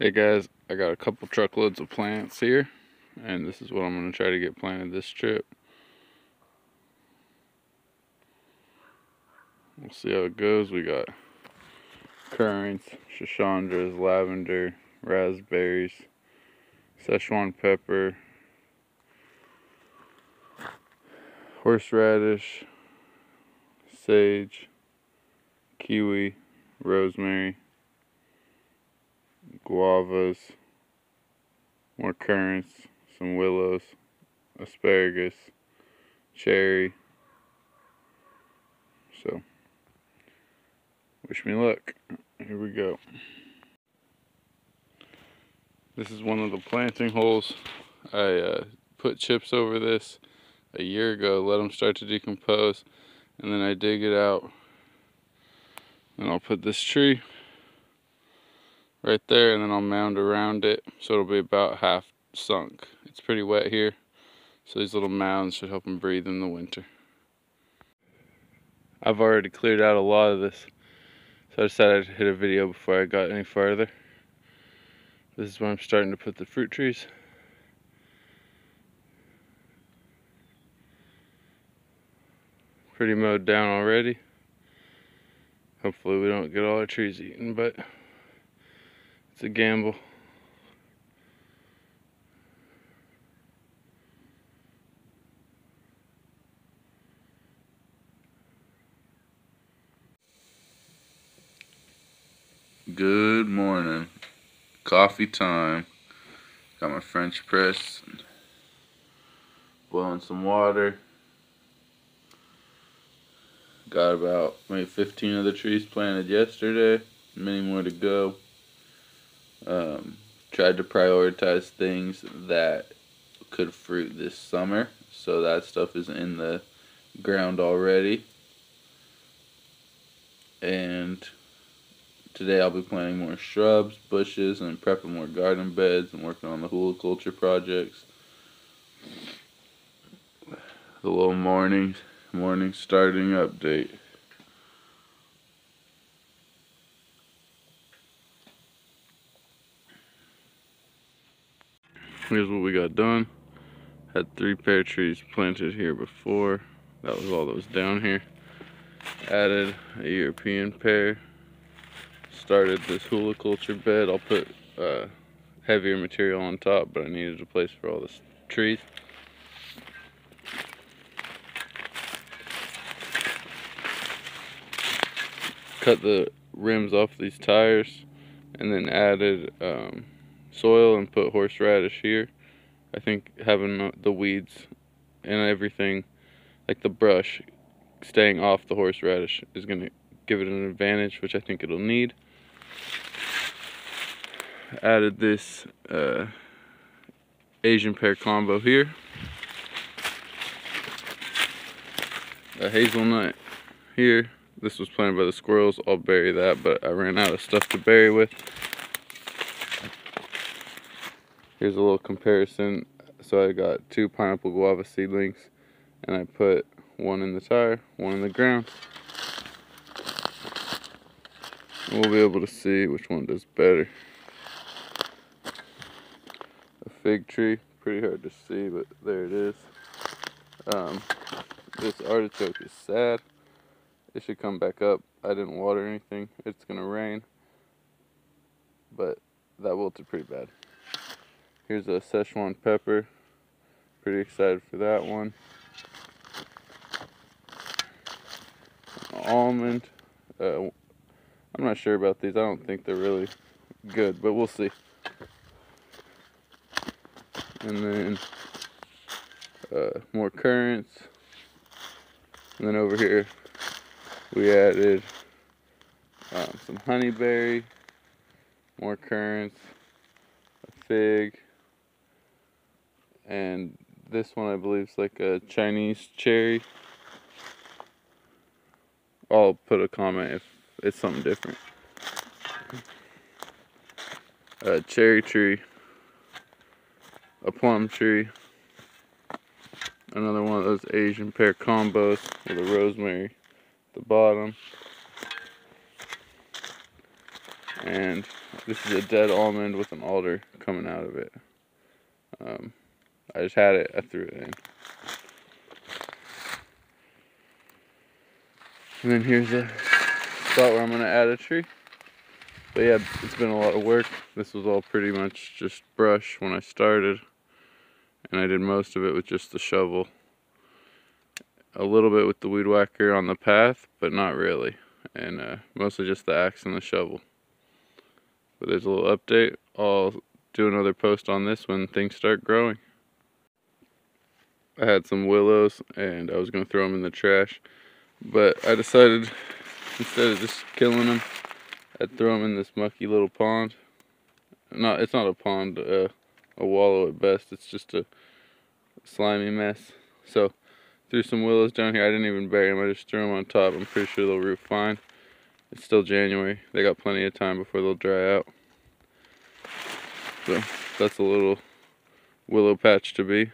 Hey guys, I got a couple truckloads of plants here, and this is what I'm going to try to get planted this trip. We'll see how it goes. We got currants, shashandras, lavender, raspberries, Szechuan pepper, horseradish, sage, kiwi, rosemary, guavas, more currants, some willows, asparagus, cherry. So, wish me luck. Here we go. This is one of the planting holes. I put chips over this a year ago, let them start to decompose, and then I dig it out. And I'll put this tree right there, and then I'll mound around it so it'll be about half sunk. It's pretty wet here, so these little mounds should help them breathe in the winter. I've already cleared out a lot of this, so I decided to hit a video before I got any farther. This is where I'm starting to put the fruit trees. Pretty mowed down already. Hopefully we don't get all our trees eaten, but it's a gamble. Good morning. Coffee time. Got my French press. Boiling some water. Got about maybe 15 of the trees planted yesterday. Many more to go. Tried to prioritize things that could fruit this summer. So that stuff is in the ground already. And today I'll be planting more shrubs, bushes, and prepping more garden beds and working on the huglekulture projects. The little morning starting update. Here's what we got done. Had 3 pear trees planted here before. That was all that was down here. Added a European pear. Started this huglekulture bed. I'll put heavier material on top, but I needed a place for all the trees. Cut the rims off these tires, and then added soil and put horseradish here. I think having the weeds and everything, like the brush, staying off the horseradish is going to give it an advantage, which I think it'll need. Added this Asian pear combo here. A hazelnut here. This was planted by the squirrels. I'll bury that, but I ran out of stuff to bury with. Here's a little comparison. So I got 2 pineapple guava seedlings, and I put one in the tire, one in the ground. And we'll be able to see which one does better. A fig tree, pretty hard to see, but there it is. This artichoke is sad. It should come back up. I didn't water anything. It's gonna rain, but that wilted pretty bad. Here's a Szechuan pepper. Pretty excited for that one. An almond. I'm not sure about these. I don't think they're really good, but we'll see. And then more currants. And then over here we added some honeyberry, more currants, a fig, and this one I believe is like a Chinese cherry. I'll put a comment if it's something different. A cherry tree, a plum tree, another one of those Asian pear combos with a rosemary at the bottom, And this is a dead almond with an alder coming out of it. I just had it, I threw it in. And then here's a spot where I'm gonna add a tree. But yeah, it's been a lot of work. This was all pretty much just brush when I started. And I did most of it with just the shovel. A little bit with the weed whacker on the path, but not really. And mostly just the axe and the shovel. But there's a little update. I'll do another post on this when things start growing. I had some willows and I was going to throw them in the trash. But I decided, instead of just killing them, I'd throw them in this mucky little pond. It's not a pond, a wallow at best. It's just a slimy mess. So, threw some willows down here. I didn't even bury them. I just threw them on top. I'm pretty sure they'll root fine. It's still January. They got plenty of time before they'll dry out. So, that's a little willow patch to be.